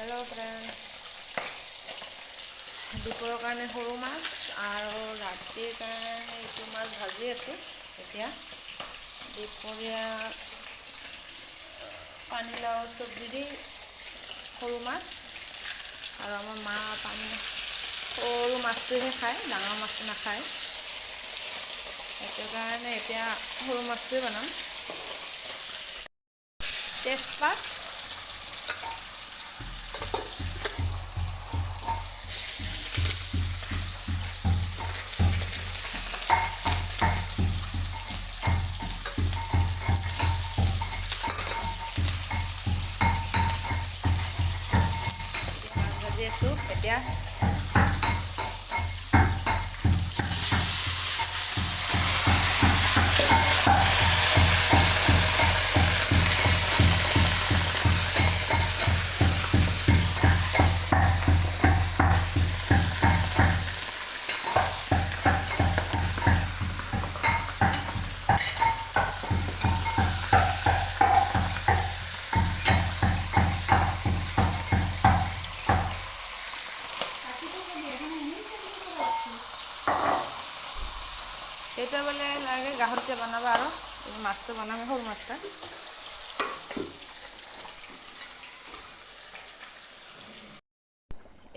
Hello friends দুপৰৰ কাৰণে সৰু মাছ আৰু ৰাতিৰ কাৰণে এইটো মাছ ভাজি আছোঁ। এতিয়া দুপৰীয়া পানীলাও চব্জি দি সৰু মাছ আৰু আমাৰ মা সৰু মাছটোহে খায়, ডাঙৰ মাছটো নাখায়। সেইটো কাৰণে এতিয়া সৰু মাছটোৱে বনাম। তেজপাত, ভাজি আছোঁ এতিয়া। এটা বলে লাগে গাহৰিটা বনাবা আৰু মাছটো বনামে সৰু মাছটা।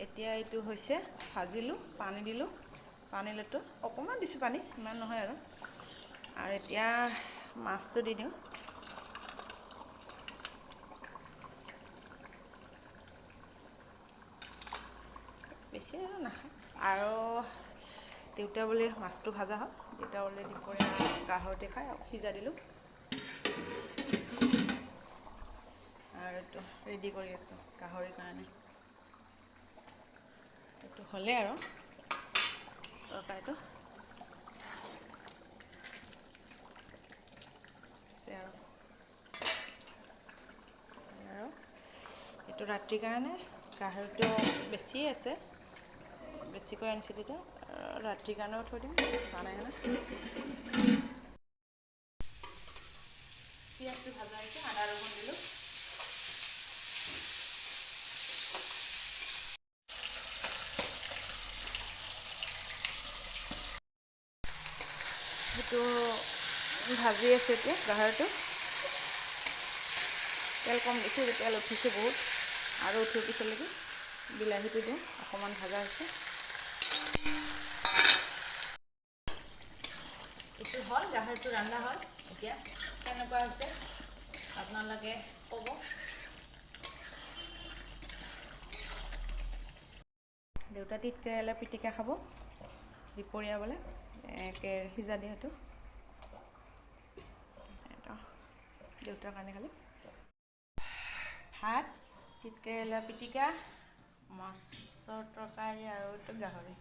এতিয়া এইটো হৈছে ভাজিলোঁ, পানী দিলোঁ, পানীলৈতো অকণমান দিছোঁ পানী, ইমান নহয় আৰু এতিয়া মাছটো দি দিওঁ। বেছি আৰু নাখায় আৰু দেউতা বোলে মাছটো ভাজা হয়, দেউতা বোলে দুপৰীয়া গাহৰিতে খায় আৰু সিজা দিলোঁ আৰু এইটো ৰেডি কৰি আছোঁ গাহৰিৰ কাৰণে। এইটো হ'লে আৰু তৰকাৰীটো আৰু এইটো ৰাতিৰ কাৰণে গাহৰিটো বেছিয়ে আছে, বেছিকৈ আনিছে তেতিয়া ৰাতিৰ কাৰণেও থৈ দিম বনাই কিনে। পিঁয়াজটো ভাজা হৈছে, আদা ৰহুন দিলোঁ। সেইটো ভাজি আছোঁ এতিয়া গাহৰিটো। তেল কম দিছোঁ, তেল উঠিছে বহুত আৰু উঠিৰ পিছলৈকে বিলাহীটো দিওঁ, অকণমান ভাজা হৈছে। এইটো হ'ল গাহৰিটো ৰন্ধা হ'ল। এতিয়া কেনেকুৱা হৈছে আপোনালোকে ক'ব। দেউতা তিত কেৰেলা পিটিকা খাব দুপৰীয়া বোলে, সিজা দিয়াটো দেউতাৰ কাৰণে খালি। ভাত, তিত কেৰেলা পিটিকা, মাছৰ তৰকাৰী আৰু এইটো গাহৰি।